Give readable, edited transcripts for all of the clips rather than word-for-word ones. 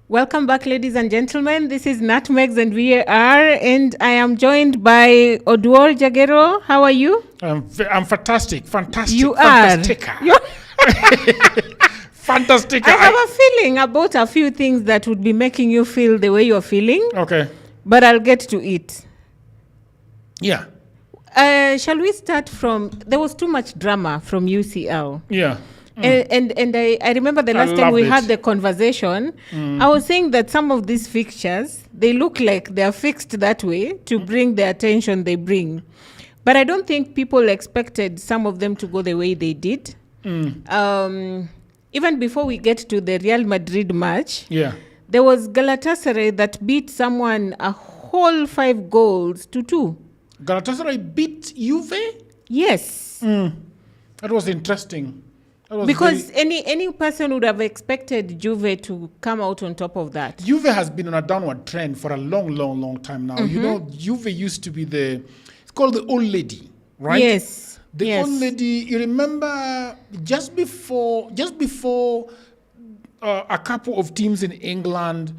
Welcome back, ladies and gentlemen. This is Nutmegs and and I am joined by Oduor Jagero. How are you? I'm fantastic. You fantastic. are. Fantastic. I have a feeling about a few things that would be making you feel the way you're feeling. Okay. But I'll get to it. Yeah. Shall we start from, there was too much drama from UCL. Yeah. And I remember the last time we had the conversation, I was saying that some of these fixtures, they look like they're fixed that way to bring the attention they bring. But I don't think people expected some of them to go the way they did. Even before we get to the Real Madrid match, there was Galatasaray that beat someone a whole 5-2. Galatasaray beat Juve? Yes. That was interesting. Because any person would have expected Juve to come out on top of that. Juve has been on a downward trend for a long time now. You know, Juve used to be it's called the old lady, right? Yes. The old lady, you remember just before a couple of teams in England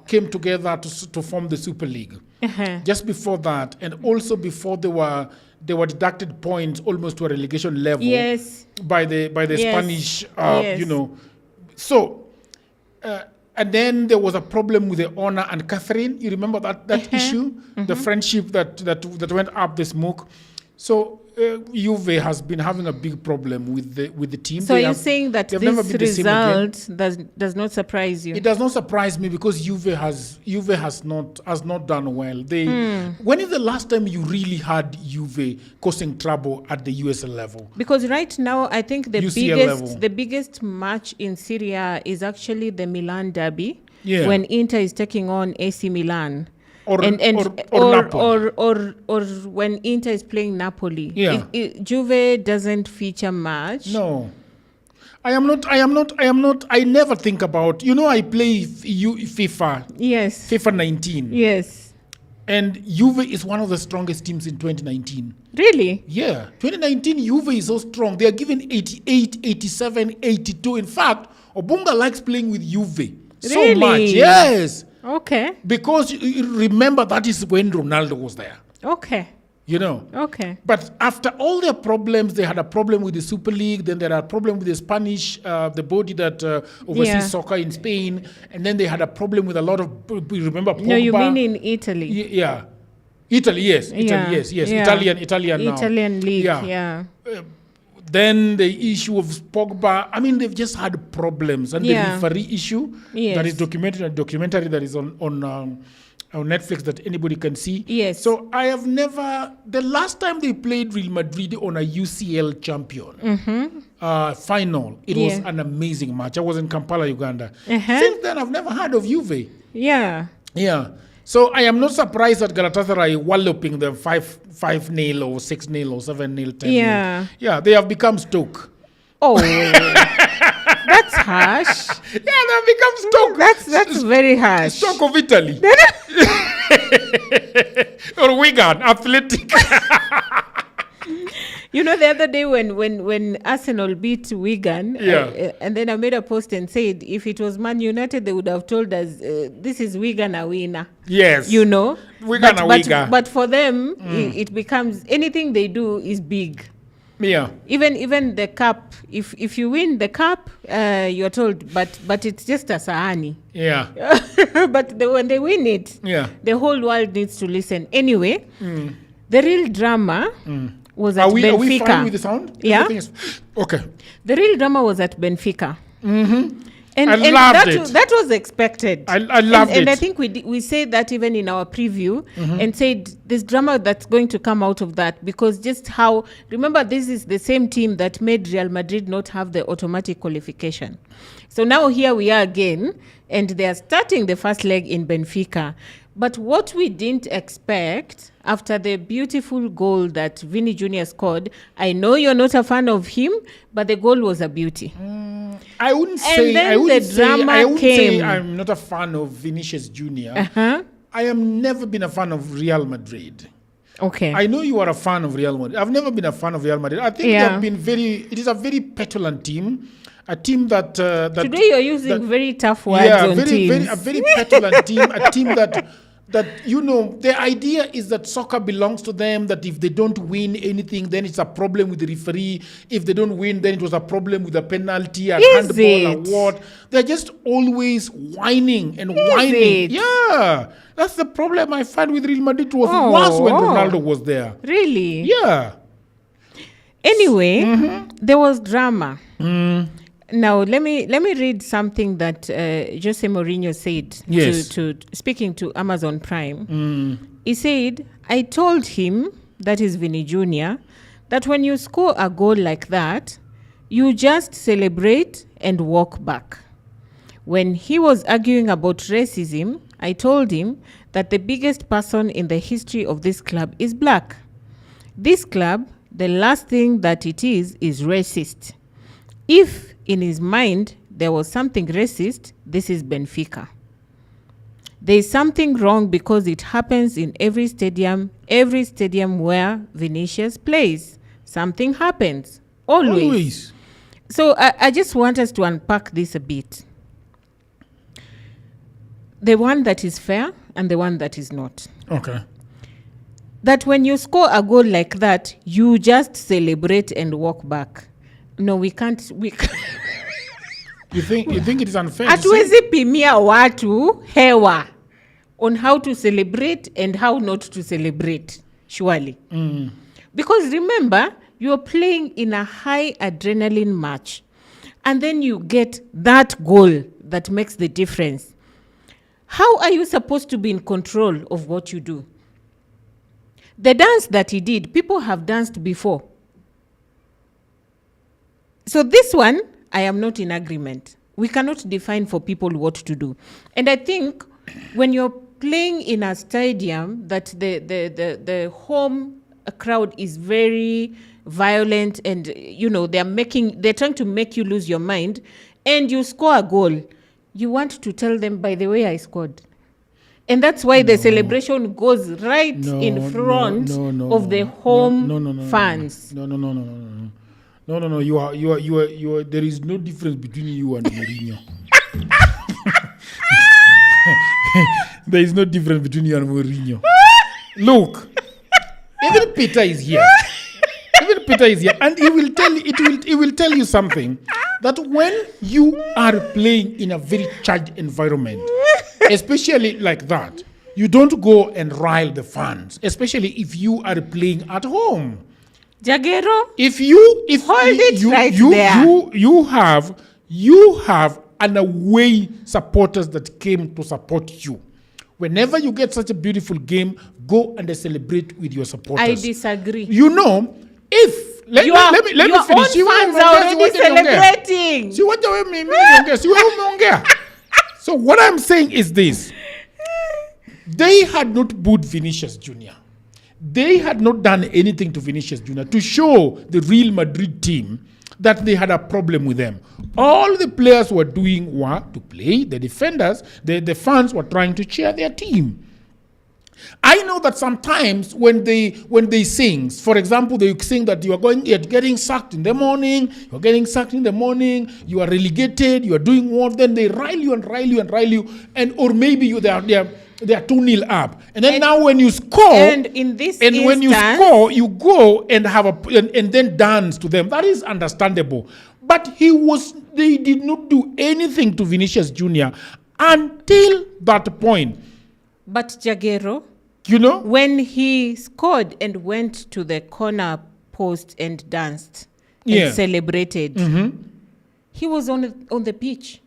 came together to form the Super League. Just before that, and also before they were deducted points almost to a relegation level by the Spanish, you know. So, and then there was a problem with the owner and Catherine. You remember that issue, the friendship that went up the smoke. So Juve has been having a big problem with the team. So you're saying that this result does not surprise you? It does not surprise me because Juve has not done well. When is the last time you really had Juve causing trouble at the USL level? Because right now I think the biggest match in Syria is actually the Milan derby, when Inter is taking on AC Milan. Or when Inter is playing Napoli. Juve doesn't feature much. No. I never think about, I play FIFA. Yes. FIFA 19. Yes. And Juve is one of the strongest teams in 2019. Really? Yeah. 2019, Juve is so strong. They are given 88, 87, 82. In fact, Obunga likes playing with Juve so much. Yes. Okay. Because remember, that is when Ronaldo was there. Okay. Okay. But after all their problems, they had a problem with the Super League. Then they had a problem with the Spanish, the body that oversees soccer in Spain. And then they had a problem with a lot of, remember, Pogba. No, you mean in Italy? Yeah. Italy, yes. Yes. Italian now. Italian league, yeah. Then the issue of Pogba, I mean, they've just had problems. And the referee issue that is documented in a documentary that is on Netflix that anybody can see. Yes. So I have the last time they played Real Madrid on a UCL champion final, it was an amazing match. I was in Kampala, Uganda. Since then, I've never heard of Juve. Yeah. So I am not surprised that Galatasaray walloping them 5-0 or 6-0 or 7-0, 10-0. Yeah, they have become Stoke. Oh, that's harsh. Yeah, they have become Stoke. That's very harsh. Stoke of Italy. Or Wigan, Athletic. The other day when Arsenal beat Wigan, and then I made a post and said, if it was Man United, they would have told us, this is Wigan a winner. Yes. Wigan a winner. But for them, it becomes, anything they do is big. Yeah. Even the cup, if you win the cup, you're told, but it's just a sahani. Yeah. But when they win it, the whole world needs to listen. Anyway, the real drama was at Benfica. Are we fine with the sound? Yeah. Okay. The real drama was at Benfica. And I loved it. That was expected. I loved it. And I think we said that even in our preview and said there's drama that's going to come out of that because just how, remember, this is the same team that made Real Madrid not have the automatic qualification. So now here we are again, and they are starting the first leg in Benfica. But what we didn't expect after the beautiful goal that Vinny Jr. scored, I know you're not a fan of him, but the goal was a beauty. I wouldn't say I'm not a fan of Vinicius Jr. I have never been a fan of Real Madrid. Okay. I know you are a fan of Real Madrid. I've never been a fan of Real Madrid. I think it is a very petulant team. A team that Today you're using very tough words yeah, on teams. a very petulant team, a team that the idea is that soccer belongs to them, that if they don't win anything, then it's a problem with the referee. If they don't win, then it was a problem with the penalty and handball or what. They're just always whining and whining. Yeah, that's the problem I find with Real Madrid. It was worse when Ronaldo was there. Really? Yeah. Anyway, there was drama. Now let me read something that Jose Mourinho said to speaking to Amazon Prime. He said, "I told him, that is Vinny Jr., that when you score a goal like that, you just celebrate and walk back. When he was arguing about racism, I told him that the biggest person in the history of this club is black. This club, the last thing that it is racist. If in his mind there was something racist, this is Benfica. There is something wrong because it happens in every stadium where Vinicius plays. Something happens. Always. So I just want us to unpack this a bit. The one that is fair and the one that is not. Okay. That when you score a goal like that, you just celebrate and walk back. No, we can't. You think it is unfair? Hatuwezi pimia watu hewa on how to celebrate and how not to celebrate, surely. Because remember, you're playing in a high adrenaline match, and then you get that goal that makes the difference. How are you supposed to be in control of what you do? The dance that he did, people have danced before. So this one, I am not in agreement. We cannot define for people what to do. And I think when you're playing in a stadium that the home crowd is very violent and, they're trying to make you lose your mind, and you score a goal, you want to tell them, by the way, I scored. And that's why the celebration goes right in front of the home fans. No. You are. There is no difference between you and Mourinho. There is no difference between you and Mourinho. Look, even Peter is here. And he will tell you something, that when you are playing in a very charged environment, especially like that, you don't go and rile the fans, especially if you are playing at home. Jagero, you have an away supporters that came to support you. Whenever you get such a beautiful game, go and celebrate with your supporters. I disagree. If let me finish. Your own fans are already celebrating. So what I'm saying is this: they had not booed Vinicius Jr. They had not done anything to Vinicius Jr. to show the Real Madrid team that they had a problem with them. All the players were doing were to play. The defenders, the fans were trying to cheer their team. I know that sometimes when they sing, for example, they sing that you're getting sacked in the morning, you are relegated, you are doing what, then they rile you, and or maybe they are 2-0 up, and then now when you score, when you score, you go and have and then dance to them. That is understandable. But they did not do anything to Vinicius Jr. until that point. But Jagero, when he scored and went to the corner post and danced and celebrated, he was on the pitch.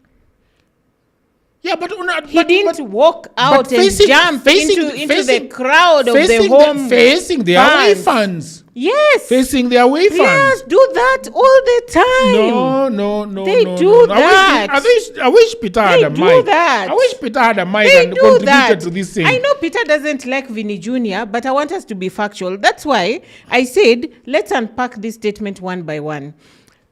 Yeah, but he didn't walk out and jump into the crowd of the home facing the away fans. Yes, facing the away fans. Players do that all the time. No. They do that. I wish Peter had a mic. I wish Peter had a mic and contributed to this thing. I know Peter doesn't like Vinny Jr., but I want us to be factual. That's why I said let's unpack this statement one by one.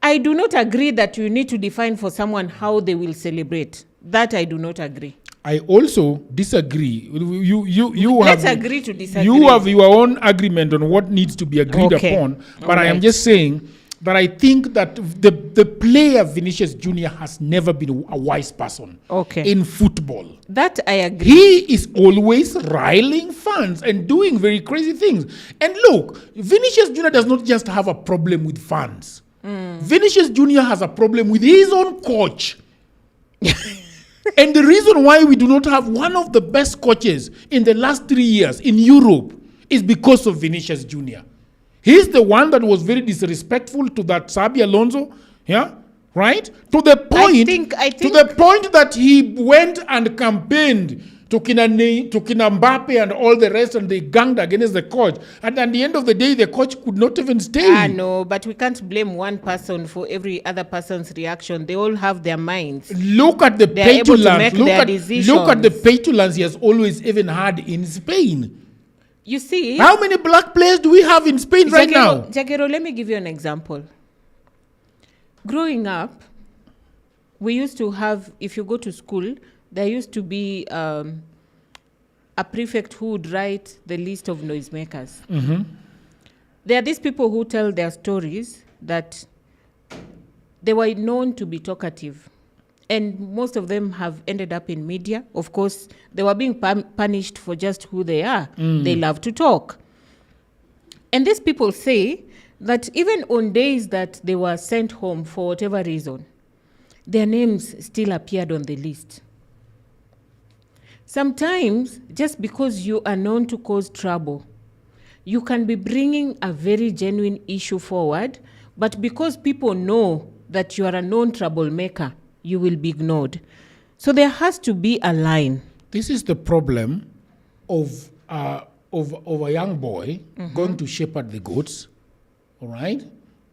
I do not agree that you need to define for someone how they will celebrate. That I do not agree. I also disagree. Let's agree to disagree. You have your own agreement on what needs to be agreed upon. But I am just saying that I think that the player Vinicius Jr. has never been a wise person in football. That I agree. He is always riling fans and doing very crazy things. And look, Vinicius Jr. does not just have a problem with fans. Vinicius Jr. has a problem with his own coach. And the reason why we do not have one of the best coaches in the last 3 years in Europe is because of Vinicius Jr. He's the one that was very disrespectful to that Xabi Alonso, right? To the point, to the point that he went and campaigned to Kina Mbappe and all the rest, and they ganged against the coach. And at the end of the day, the coach could not even stay. No, but we can't blame one person for every other person's reaction. They all have their minds. Look at the petulance. Look at the petulance he has always even had in Spain. You see, how many black players do we have in Spain right now? Jaguero, let me give you an example. Growing up, we used to have, if you go to school, there used to be a prefect who would write the list of noisemakers. There are these people who tell their stories that they were known to be talkative. And most of them have ended up in media. Of course, they were being punished for just who they are. They love to talk. And these people say that even on days that they were sent home for whatever reason, their names still appeared on the list. Sometimes, just because you are known to cause trouble, you can be bringing a very genuine issue forward, but because people know that you are a known troublemaker, you will be ignored. So there has to be a line. This is the problem of a young boy going to shepherd the goats, all right?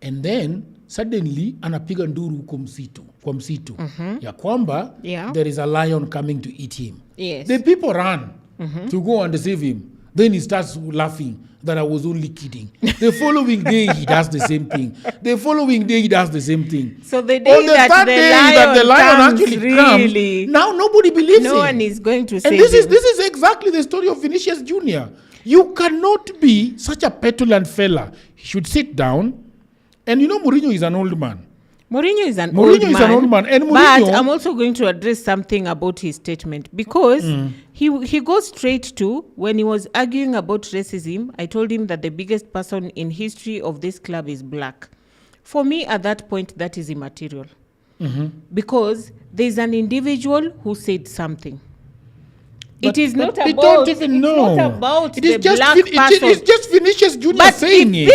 And then suddenly anapiga nduru kwa msitu. Ya kwamba there is a lion coming to eat him. Yes. The people run to go and save him. Then he starts laughing that I was only kidding. The following day, he does the same thing. The following day, he does the same thing. So the day that the lion actually comes, now nobody believes him. No one is going to save him. And this is exactly the story of Vinicius Jr. You cannot be such a petulant fella. He should sit down. And you know, Mourinho is an old man. Mourinho is an old man. And Mourinho, but I'm also going to address something about his statement because he goes straight to, when he was arguing about racism, I told him that the biggest person in history of this club is black. For me, at that point, that is immaterial. Because there's an individual who said something. It is not about. We don't even know. It's not about the black person. It is just Vinicius Jr. saying it.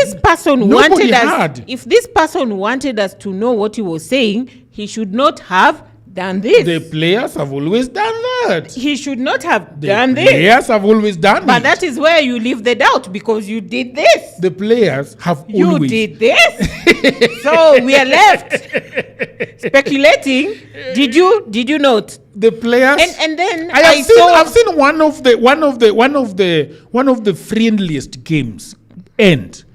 If this person wanted us to know what he was saying, he should not have done this. The players have always done that. He should not have done this. The players have always done it. But that is where you leave the doubt, because you did this. The players have always. You did this. So we are left speculating. Did you not? The players. And then I've seen one of the friendliest games end.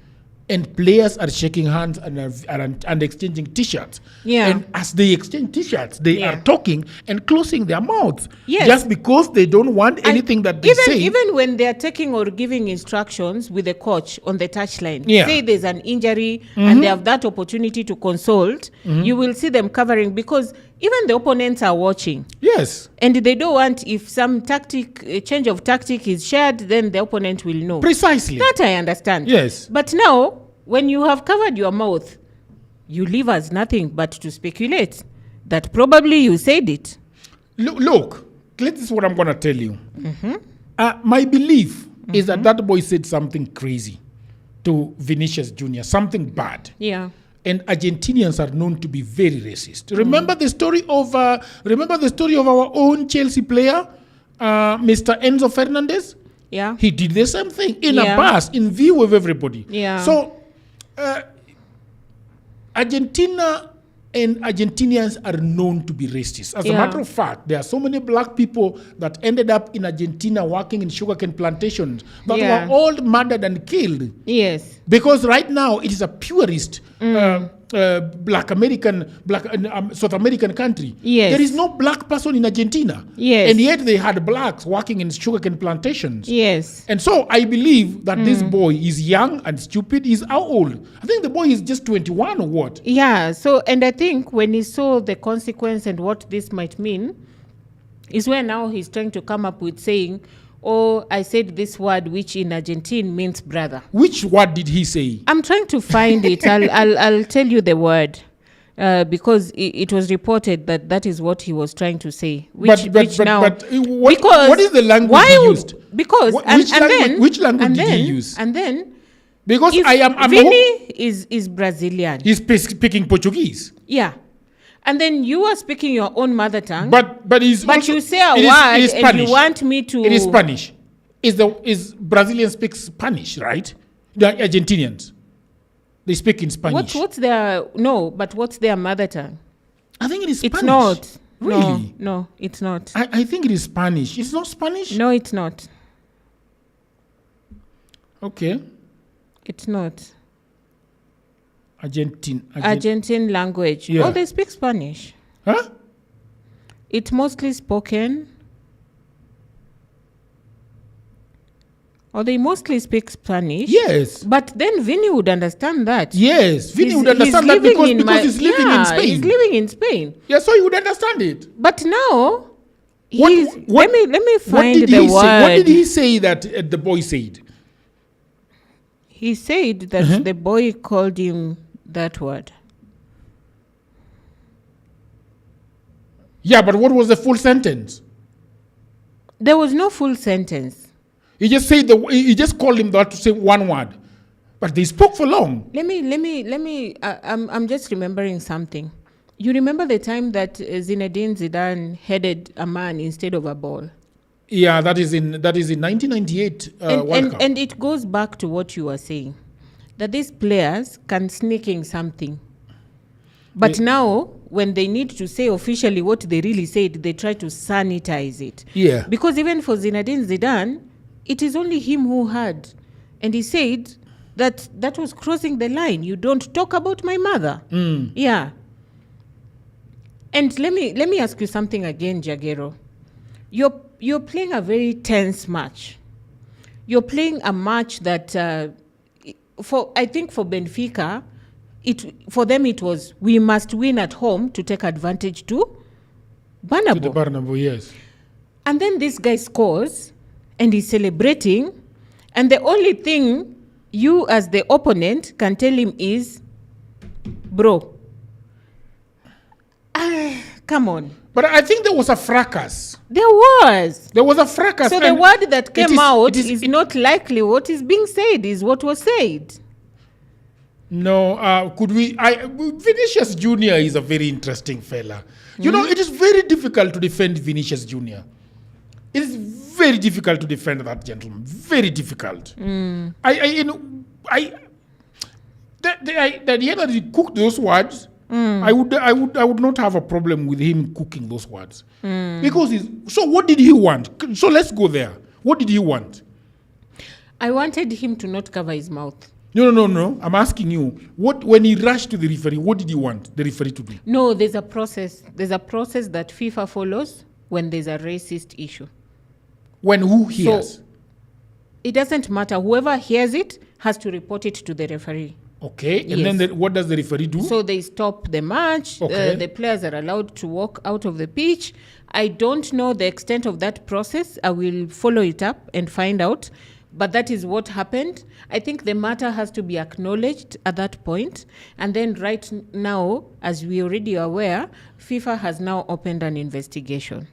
And players are shaking hands and exchanging T-shirts. Yeah. And as they exchange T-shirts, they are talking and closing their mouths. Yes. Just because they don't want anything that they say. Even when they are taking or giving instructions with the coach on the touchline, say there's an injury and they have that opportunity to consult, you will see them covering, because even the opponents are watching. Yes. And they don't want, if some change of tactic is shared, then the opponent will know. Precisely. That I understand. Yes. But now, when you have covered your mouth, you leave us nothing but to speculate that probably you said it. Look, this is what I'm going to tell you. My belief is that boy said something crazy to Vinicius Jr., something bad. Yeah. And Argentinians are known to be very racist. Remember the story of our own Chelsea player, Mr. Enzo Fernandez? Yeah. He did the same thing in a bus, in view of everybody. Yeah. So, Argentina and Argentinians are known to be racist. As a matter of fact, there are so many black people that ended up in Argentina working in sugarcane plantations that were all murdered and killed. Yes. Because right now it is a purist South American country. Yes. There is no black person in Argentina. Yes. And yet they had blacks working in sugarcane plantations. Yes. And so I believe that this boy is young and stupid. He's how old? I think the boy is just 21 or what? Yeah. So, and I think when he saw the consequence and what this might mean, is where now he's trying to come up with saying, oh, I said this word which in Argentine means brother. Which word did he say? I'm trying to find it. I'll tell you the word. Because it was reported that is what he was trying to say. What is the language he used? Which language did he use? And then, because Vini is Brazilian. He's speaking Portuguese. Yeah. And then you are speaking your own mother tongue. But you say a word and you want me to... It is Spanish. Is Brazilians speak Spanish, right? The Argentinians. They speak in Spanish. What's their mother tongue? I think it is Spanish. It's not. Really? No, it's not. I think it is Spanish. It's not Spanish? No, it's not. Okay. It's not. Argentine language. Yeah. Oh, they speak Spanish. Huh? It's mostly spoken. Or they mostly speak Spanish. Yes. But then Vinny would understand that. Yes. Vinny would understand that because he's living in Spain. He's living in Spain. Yeah, so he would understand it. But now, let me find the word. What did he say that the boy said? He said that the boy called him that word. Yeah, but what was the full sentence? There was no full sentence. He just said he just called him that to say one word, but they spoke for long. Let me. I'm just remembering something. You remember the time that Zinedine Zidane headed a man instead of a ball? Yeah, that is in 1998 World Cup. And it goes back to what you were saying, that these players can sneak in something, but now when they need to say officially what they really said, they try to sanitize it. Yeah. Because even for Zinedine Zidane, it is only him who heard. And he said that was crossing the line. You don't talk about my mother. Yeah. And let me ask you something again, Jagero. You're playing a very tense match. You're playing a match that, I think for Benfica, for them it was, we must win at home to take advantage to Bernabeu. To the Bernabeu, yes. And then this guy scores, and he's celebrating, and the only thing you as the opponent can tell him is, bro, come on. But I think there was a fracas. There was a fracas. So the word that came out is not likely what is being said, is what was said. No, Vinicius Jr. is a very interesting fella. You know, it is very difficult to defend Vinicius Jr. It is very difficult to defend that gentleman. Very difficult. The year that he cooked those words, I would not have a problem with him cooking those words. Because so what did he want? So let's go there. What did he want? I wanted him to not cover his mouth. No. I'm asking you, when he rushed to the referee, what did he want the referee to do? No, there's a process. There's a process that FIFA follows when there's a racist issue. When who hears? So, it doesn't matter. Whoever hears it has to report it to the referee. Okay. And then what does the referee do? So they stop the match. Okay. The players are allowed to walk out of the pitch. I don't know the extent of that process. I will follow it up and find out. But that is what happened. I think the matter has to be acknowledged at that point. And then right now, as we already are aware, FIFA has now opened an investigation.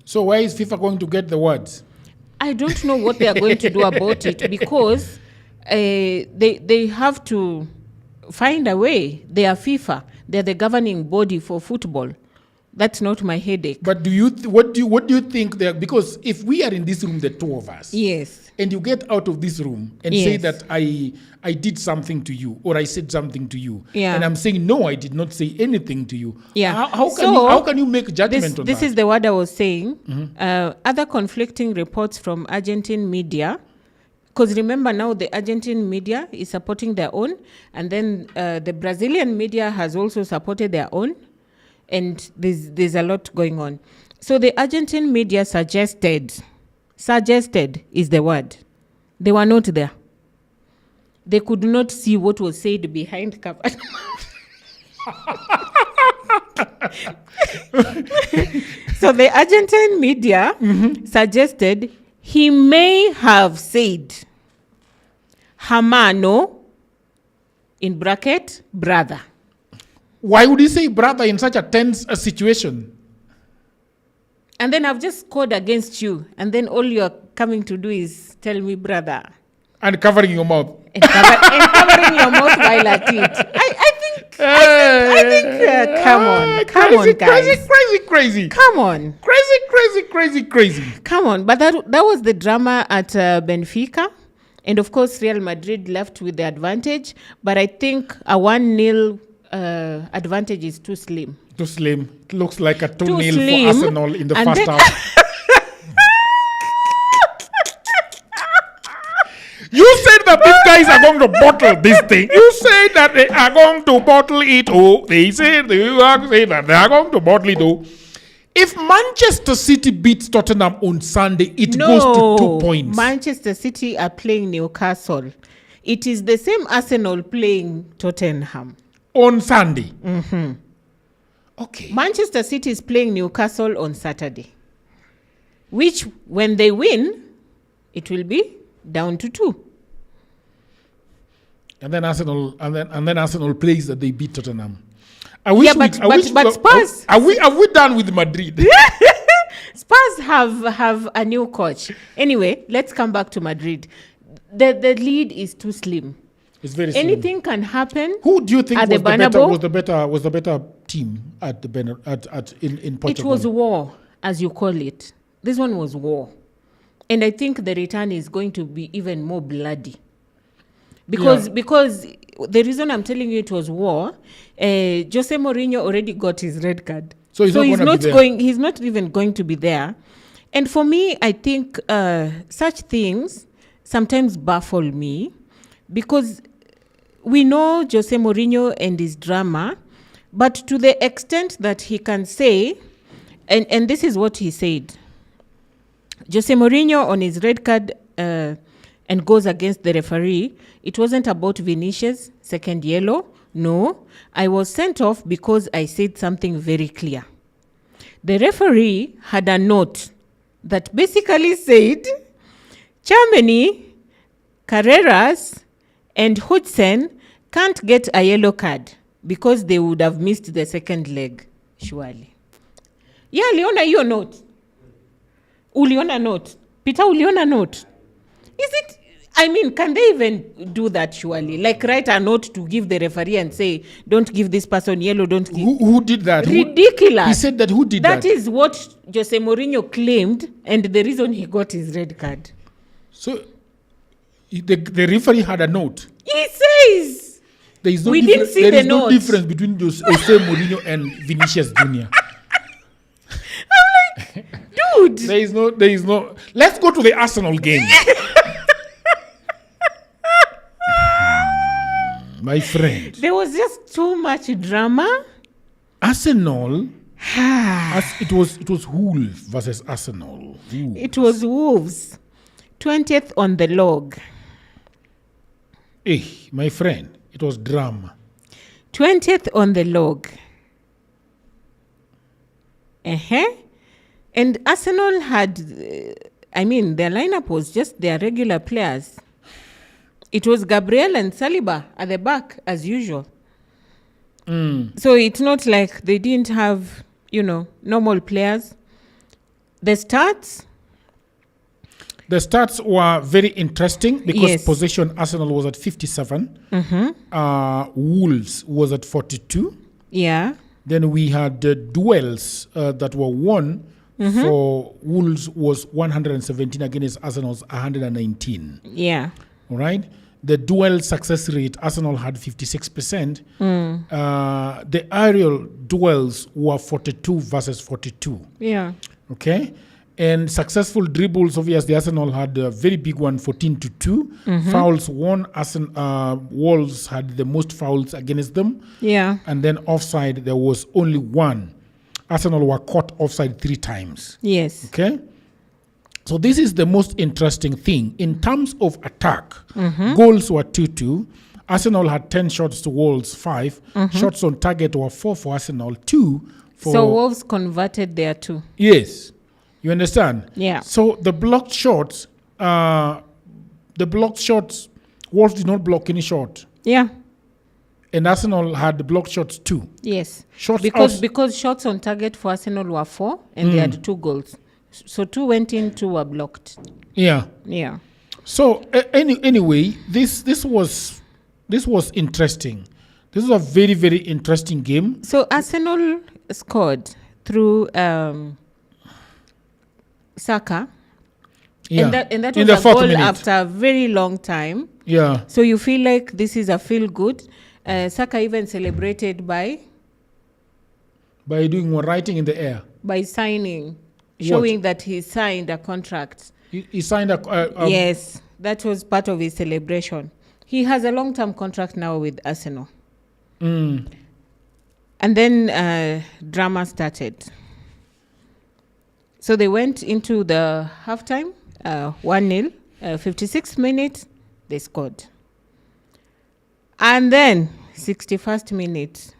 So where is FIFA going to get the words? I don't know what they are going to do about it, because they have to find a way. They are FIFA. They are the governing body for football. That's not my headache. But what do you think there? Because if we are in this room, the two of us, yes, and you get out of this room and say that I did something to you, or I said something to you, and I'm saying no, I did not say anything to you. Yeah. How can you make judgment on that? This is the word I was saying. Other conflicting reports from Argentine media Because remember now the Argentine media is supporting their own, and then the Brazilian media has also supported their own, and there's a lot going on. So the Argentine media suggested is the word. They were not there. They could not see what was said behind covered mouth. So the Argentine media suggested he may have said hermano, in bracket, brother. Why would he say brother in such a tense situation? And then I've just scored against you, and then all you're coming to do is tell me brother. And covering your mouth. And covering your mouth while at it. I think, come on, guys. Crazy. Come on. Crazy. Come on. But that was the drama at Benfica. And of course, Real Madrid left with the advantage. But I think a 1-0 advantage is too slim. Too slim. It looks like a 2-0 for Arsenal in the first half. You said that these guys are going to bottle this thing. You said that they are going to bottle it. Oh, they say that they are going to bottle it. Oh, if Manchester City beats Tottenham on Sunday, it goes to 2 points. Manchester City are playing Newcastle. It is the same Arsenal playing Tottenham on Sunday. Okay. Manchester City is playing Newcastle on Saturday, which when they win, it will be down to 2. And then Arsenal plays that they beat Tottenham. But Spurs. Are we done with Madrid? Spurs have a new coach. Anyway, let's come back to Madrid. The lead is too slim. It's very slim. Anything can happen. Who do you think was the better team in Portugal? It was war, as you call it. This one was war. And I think the return is going to be even more bloody. Because the reason I'm telling you it was war, Jose Mourinho already got his red card. So he's not even going to be there. And for me, I think such things sometimes baffle me, because we know Jose Mourinho and his drama, but to the extent that he can say, and this is what he said, Jose Mourinho on his red card and goes against the referee, it wasn't about Vinicius, second yellow. No, I was sent off because I said something very clear. The referee had a note that basically said, Chameni, Carreras, and Hudson can't get a yellow card because they would have missed the second leg, surely. Yeah, uliona hiyo note. Uliona note. Peter, uliona note. Is it, can they even do that surely? Like write a note to give the referee and say, don't give this person yellow, don't give. Who did that? Ridiculous. He said that. Who did that? That is what Jose Mourinho claimed, and the reason he got his red card. So the referee had a note. He says. There is no no difference between Jose Mourinho and Vinicius Jr. I'm like, dude. There is no. Let's go to the Arsenal game. My friend. There was just too much drama. Arsenal. It was Wolves versus Arsenal. Ooh. It was Wolves. 20th on the log. Hey, my friend, it was drama. 20th on the log. And Arsenal had, their lineup was just their regular players. It was Gabriel and Saliba at the back, as usual. So it's not like they didn't have, normal players. The stats were very interesting because possession, Arsenal was at 57. Wolves was at 42. Yeah. Then we had the duels that were won for Wolves was 117 against Arsenal's 119. Yeah. All right. The duel success rate, Arsenal had 56%. The aerial duels were 42 versus 42. Yeah. Okay. And successful dribbles, obviously, Arsenal had a very big one, 14-2. Fouls won. Wolves had the most fouls against them. Yeah. And then offside, there was only one. Arsenal were caught offside 3 times. Yes. Okay? So this is the most interesting thing. In terms of attack, goals were 2-2. Arsenal had 10 shots to Wolves, 5. Shots on target were 4 for Arsenal, 2 for... So Wolves converted their 2. Yes. You understand? Yeah. So the blocked shots, Wolves did not block any shot. Yeah. And Arsenal had the blocked shots too. Yes. Shots because shots on target for Arsenal were 4 and they had 2 goals. So 2 went in, 2 were blocked. Yeah. Yeah. So anyway, this was interesting. This was a very, very interesting game. So Arsenal scored through Saka. Yeah. And that in was the a goal 4th minute. after a very long time. Yeah. So you feel like this is a feel good. Saka even celebrated by doing one writing in the air. By signing, showing that he signed a contract. He signed a yes, that was part of his celebration. He has a long-term contract now with Arsenal. And then drama started. So they went into the halftime, 1-0, 56th minute, they scored. And then 61st minute,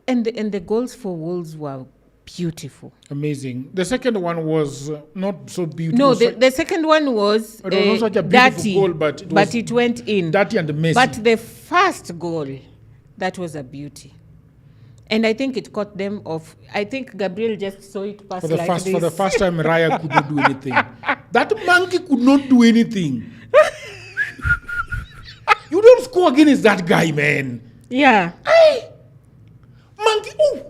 and the goals for Wolves were beautiful. Amazing. The second one was not so beautiful. No, the second one was it was not such a beautiful dirty, goal, but it went in. Dirty and messy. But the first goal, that was a beauty. And I think it caught them off. I think Gabriel just saw it pass for the this. first time, Raya could not do anything. That monkey could not do anything. You don't score against that guy, man. Yeah. Hey, monkey. Oh.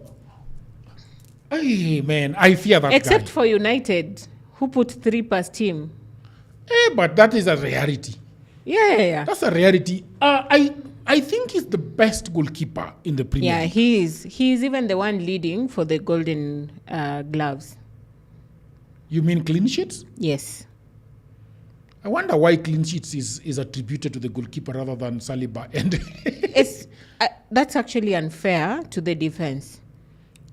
Hey, man, I fear that Except guy. for United, who put 3 past him. Hey, but that is a reality. Yeah. That's a reality. I think he's the best goalkeeper in the Premier League. Yeah, he is. He is even the one leading for the golden gloves. You mean clean sheets? Yes. I wonder why clean sheets is attributed to the goalkeeper rather than Saliba. And that's actually unfair to the defense.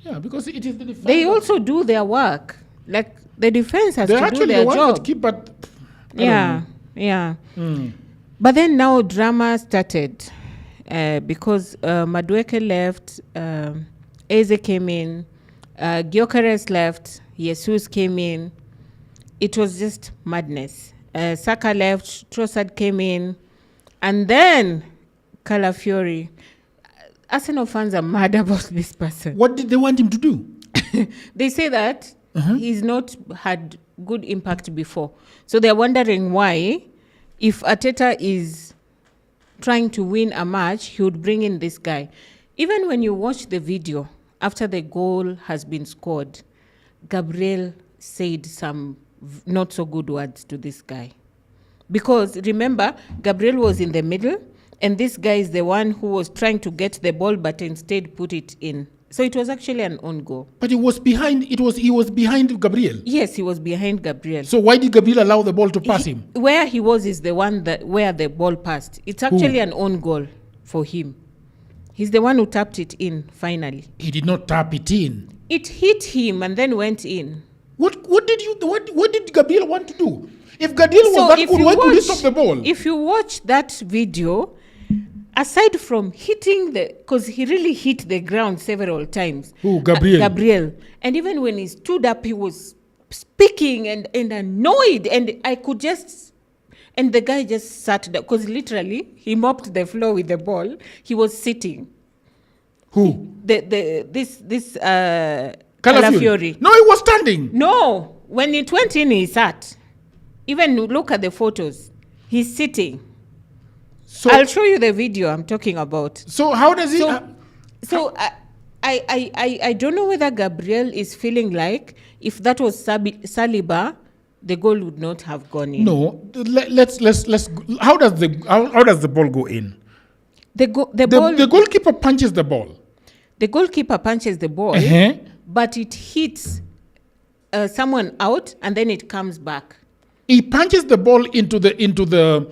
Yeah, because it is the defense. They also do their work. Like the defense has to do their job. Keep, but yeah. But then now drama started because Madueke left, Eze came in, Gyökeres left, Jesus came in. It was just madness. Saka left, Trossard came in, and then Calafiori. Arsenal fans are mad about this person. What did they want him to do? They say that he's not had good impact before. So they're wondering why, if Arteta is trying to win a match, he would bring in this guy. Even when you watch the video, after the goal has been scored, Gabriel said some not so good words to this guy. Because remember, Gabriel was in the middle, and this guy is the one who was trying to get the ball, but instead put it in. So it was actually an own goal. But he was behind Gabriel. Yes, he was behind Gabriel. So why did Gabriel allow the ball to pass him? Where he was is the one where the ball passed. It's actually an own goal for him. He's the one who tapped it in finally. He did not tap it in. It hit him and then went in. What did Gabriel want to do? If Gabriel was that good, why could he stop the ball? If you watch that video, aside from hitting because he really hit the ground several times. Who, Gabriel? Gabriel. And even when he stood up, he was speaking and annoyed. And I could just, and the guy just sat down, because literally he mopped the floor with the ball. He was sitting. Who? This Calafiori. No, he was standing. No, when it went in, he sat. Even look at the photos. He's sitting. So I'll show you the video I'm talking about. So how does he? So I don't know whether Gabriel is feeling like if that was Saliba, the goal would not have gone in. No, let's. How does the ball go in? The goalkeeper punches the ball. The goalkeeper punches the ball, but it hits someone out, and then it comes back. He punches the ball into the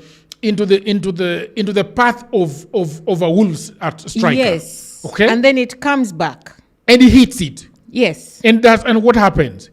path of a Wolves striker. Yes. Okay. And then it comes back. And he hits it. Yes. And what happens?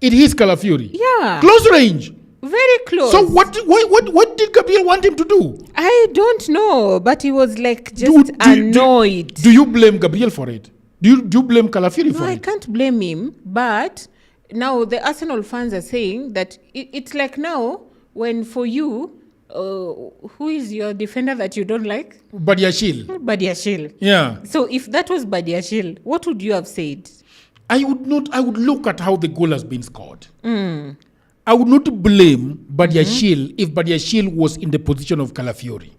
It hits Calafiori. Yeah. Close range. Very close. So what did Gabriel want him to do? I don't know, but he was like just annoyed. Do you blame Gabriel for it? Do you blame Calafiori for it? No, I can't blame him, but now the Arsenal fans are saying that it's like now when for you, who is your defender that you don't like? Badiashile. Yeah. So if that was Badiashile, what would you have said? I would look at how the goal has been scored. I would not blame Badiashile if Badiashile was in the position of Calafiori.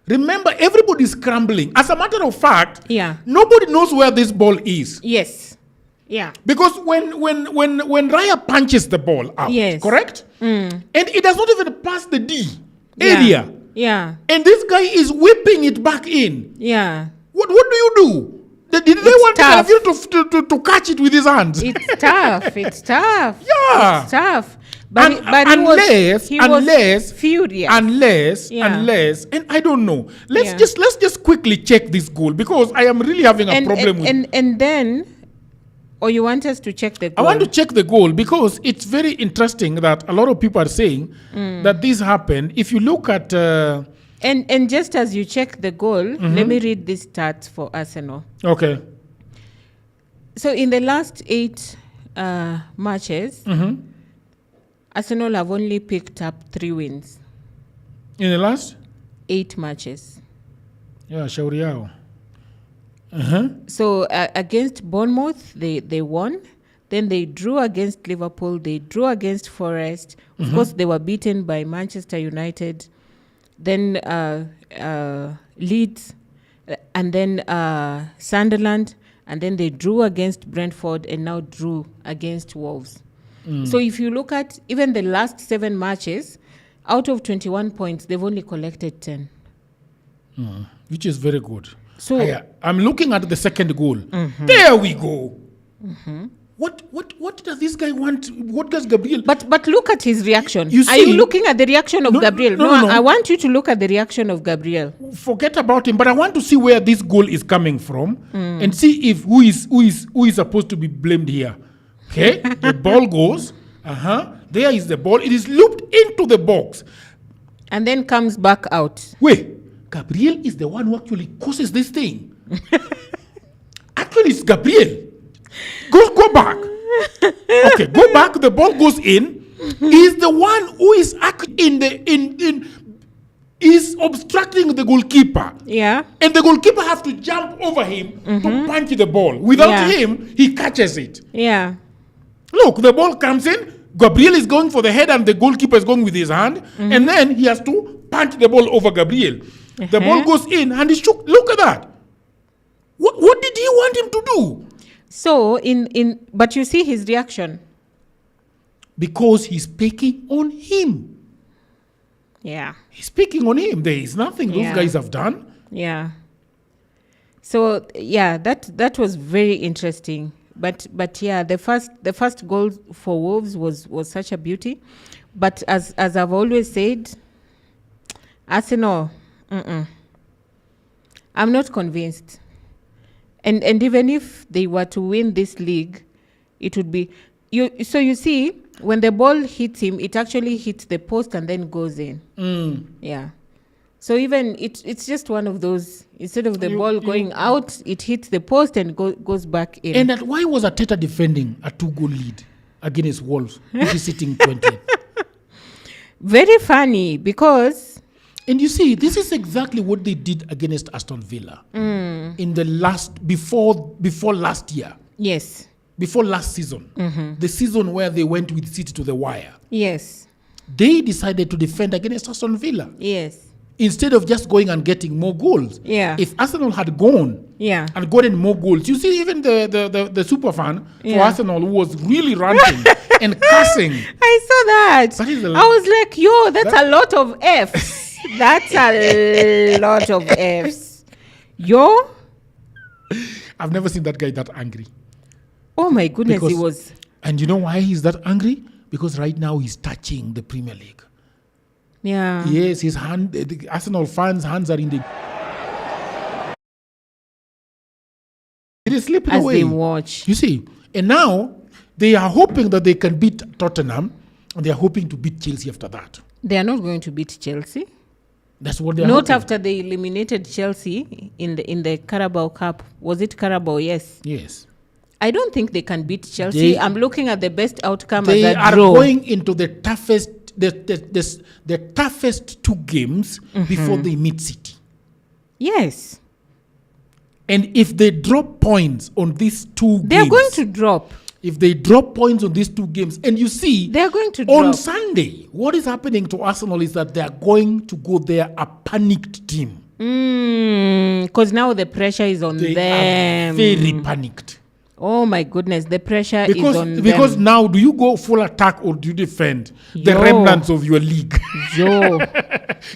Remember, everybody's scrambling. As a matter of fact, nobody knows where this ball is. Yes. Yeah. Because when Raya punches the ball out, correct? And it does not even pass the D area. Yeah. And this guy is whipping it back in. Yeah. What do you do? Did they want Calafiori to catch it with his hands? It's tough. It's tough. Yeah. It's tough. But he was furious. Unless, and I don't know. Let's just quickly check this goal because I am really having a problem with it. And then, or you want us to check the goal? I want to check the goal because it's very interesting that a lot of people are saying that this happened. If you look at... And just as you check the goal, let me read these stats for Arsenal. Okay. So in the last 8 matches, Arsenal have only picked up 3 wins. In the last? 8 matches. Yeah, shauri yao. So against Bournemouth, they won. Then they drew against Liverpool. They drew against Forest. Of course, they were beaten by Manchester United. Then Leeds, and then Sunderland, and then they drew against Brentford and now drew against Wolves. So if you look at even the last 7 matches, out of 21 points, they've only collected 10. Which is very good. So I'm looking at the second goal. There we go. What does this guy want? What does Gabriel... But look at his reaction. Are you looking at the reaction of Gabriel? No. I want you to look at the reaction of Gabriel. Forget about him, but I want to see where this goal is coming from and see if who is supposed to be blamed here. Okay? The ball goes. There is the ball. It is looped into the box. And then comes back out. Wait, Gabriel is the one who actually causes this thing. Actually, it's Gabriel. Go back. Okay, go back. The ball goes in. He's the one who is is obstructing the goalkeeper. Yeah. And the goalkeeper has to jump over him to punch the ball. Without him, he catches it. Yeah. Look, the ball comes in. Gabriel is going for the head and the goalkeeper is going with his hand. And then he has to punch the ball over Gabriel. The ball goes in and he shook. Look at that. What did he want him to do? So but you see his reaction. Because he's picking on him. Yeah. He's picking on him. There is nothing those guys have done. Yeah. So yeah, that was very interesting. But yeah, the first goal for Wolves was such a beauty. But as I've always said, Arsenal, I'm not convinced. And even if they were to win this league, it would be so you see, when the ball hits him, it actually hits the post and then goes in. Yeah. So even it's just one of those, instead of the ball going out, it hits the post and goes back in. And why was Arteta defending a 2-goal lead against Wolves, which is sitting 20? Very funny, because... And you see, this is exactly what they did against Aston Villa in the before last year. Yes. Before last season. The season where they went with City to the wire. Yes. They decided to defend against Aston Villa. Yes. Instead of just going and getting more goals. Yeah. If Arsenal had gone and gotten more goals, you see, even the super fan for Arsenal who was really ranting and cussing. I saw that. I was like, yo, that's a lot of Fs. That's a lot of Fs. Yo? I've never seen that guy that angry. Oh my goodness, he was And you know why he's that angry? Because right now he's touching the Premier League. Yeah. Yes, his hand, the Arsenal fans' hands are in the... It is slipping As away. they watch. You see, and now they are hoping that they can beat Tottenham, and they are hoping to beat Chelsea after that. They are not going to beat Chelsea. That's what they are Not hoping. after they eliminated Chelsea in the Carabao Cup. Was it Carabao? Yes. Yes. I don't think they can beat Chelsea. I'm looking at the best outcome as They a are draw. going into the toughest, the toughest two games before they meet City. Yes. And if they drop points on these two games, They are going to drop. If they drop points on these two games, and you see, They are going to on drop. Sunday, what is happening to Arsenal is that they are going to go there a panicked team. Because now the pressure is on They them. are very panicked. Oh my goodness, the pressure is on Because them. now, do you go full attack or do you defend the Yo. remnants of your league? Yo,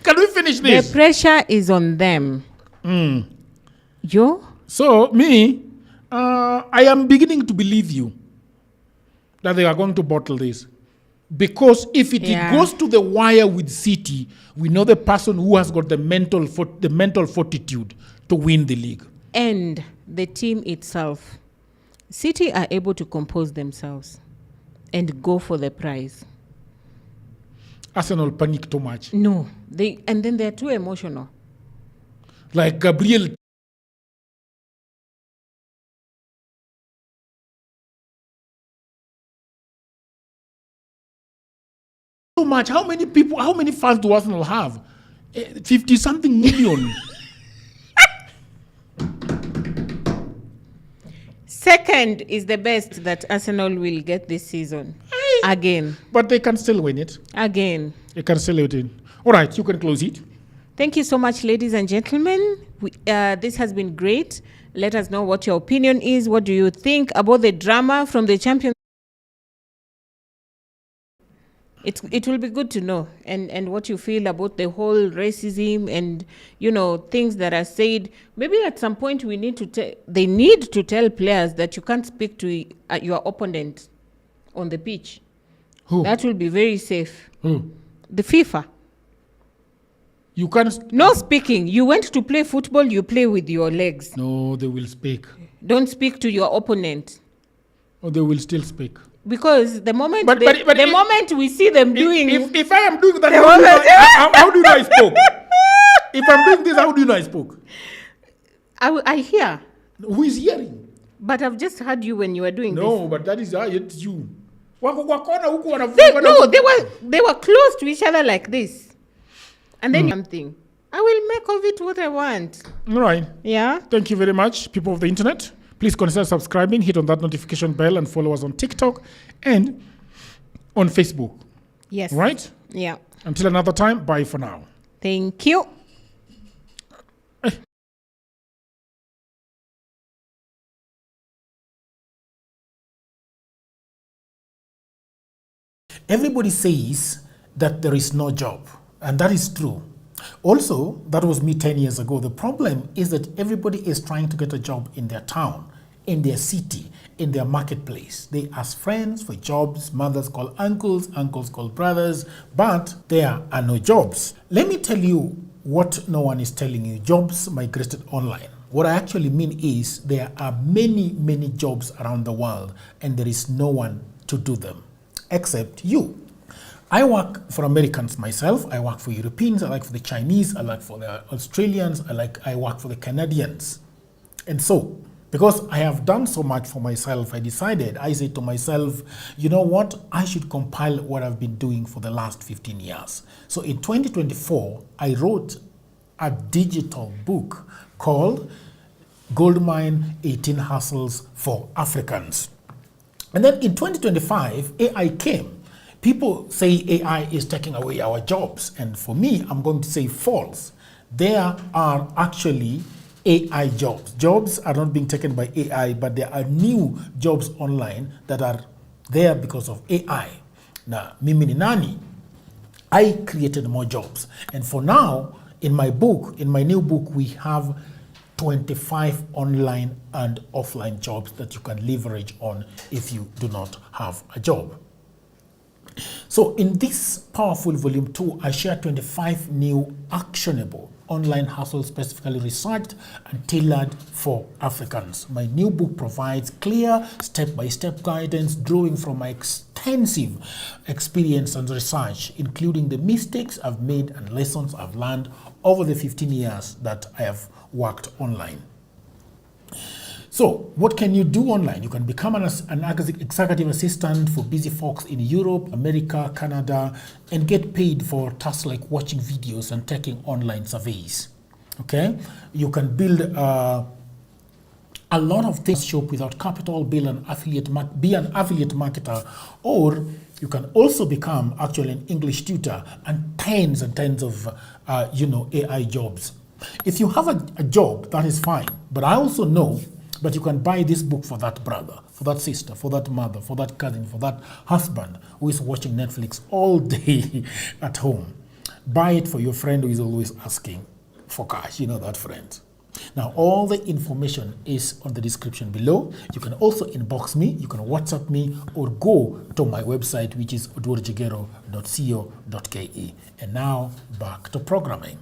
Can we finish the this? pressure is on them. Yo, So, me, I am beginning to believe you that they are going to bottle this. Because if it goes to the wire with City, we know the person who has got the mental fortitude to win the league. and the team itself. City are able to compose themselves and go for the prize. Arsenal panic too much. No, and then they're too emotional. Like Gabriel. So much. How many fans do Arsenal have? 50 something million. Second is the best that Arsenal will get this season. Again. But they can still win it. Again. They can still win it. All right, you can close it. Thank you so much, ladies and gentlemen. This has been great. Let us know what your opinion is. What do you think about the drama from the Champions? It will be good to know and what you feel about the whole racism and, things that are said. Maybe at some point they need to tell players that you can't speak to your opponent on the pitch. Who? That will be very safe. Who? The FIFA. You can't. No speaking. You went to play football, you play with your legs. No, they will speak. Don't speak to your opponent. Or they will still speak. Because the moment moment we see them doing... If I am doing that, how do you know I spoke? If I'm doing this, how do you know I spoke? I hear. Who is hearing? But I've just heard you when you were doing this. No, but that is it's you. They were close to each other like this. And then something. I will make of it what I want. All right. Yeah. Thank you very much, people of the internet. Please consider subscribing, hit on that notification bell, and follow us on TikTok and on Facebook. Yes. Right? Yeah. Until another time, bye for now. Thank you. Everybody says that there is no job, and that is true. Also, that was me 10 years ago. The problem is that everybody is trying to get a job in their town, in their city, in their marketplace. They ask friends for jobs, mothers call uncles, uncles call brothers, but there are no jobs. Let me tell you what no one is telling you. Jobs migrated online. What I actually mean is there are many, many jobs around the world, and there is no one to do them, except you. I work for Americans myself. I work for Europeans. I work for the Chinese. I work for the Australians. I work for the Canadians. And so, because I have done so much for myself, I said to myself, you know what? I should compile what I've been doing for the last 15 years. So in 2024, I wrote a digital book called Goldmine 18 Hustles for Africans. And then in 2025, AI came. People say AI is taking away our jobs. And for me, I'm going to say false. There are actually AI jobs. Jobs are not being taken by AI, but there are new jobs online that are there because of AI. Now, mimi ni nani? I created more jobs. And for now, in my book, in my new book, we have 25 online and offline jobs that you can leverage on if you do not have a job. So in this powerful volume 2, I share 25 new actionable online hustles specifically researched and tailored for Africans. My new book provides clear step-by-step guidance drawing from my extensive experience and research, including the mistakes I've made and lessons I've learned over the 15 years that I have worked online. So what can you do online? You can become an executive assistant for busy folks in Europe, America, Canada, and get paid for tasks like watching videos and taking online surveys. Okay? You can build a lot of things, shop without capital, be an affiliate marketer, or you can also become actually an English tutor and tens of AI jobs. If you have a job, that is fine. But I also know that you can buy this book for that brother, for that sister, for that mother, for that cousin, for that husband who is watching Netflix all day at home. Buy it for your friend who is always asking for cash. You know that friend. Now, all the information is on the description below. You can also inbox me, you can WhatsApp me, or go to my website, which is odworjigero.co.ke. And now, back to programming.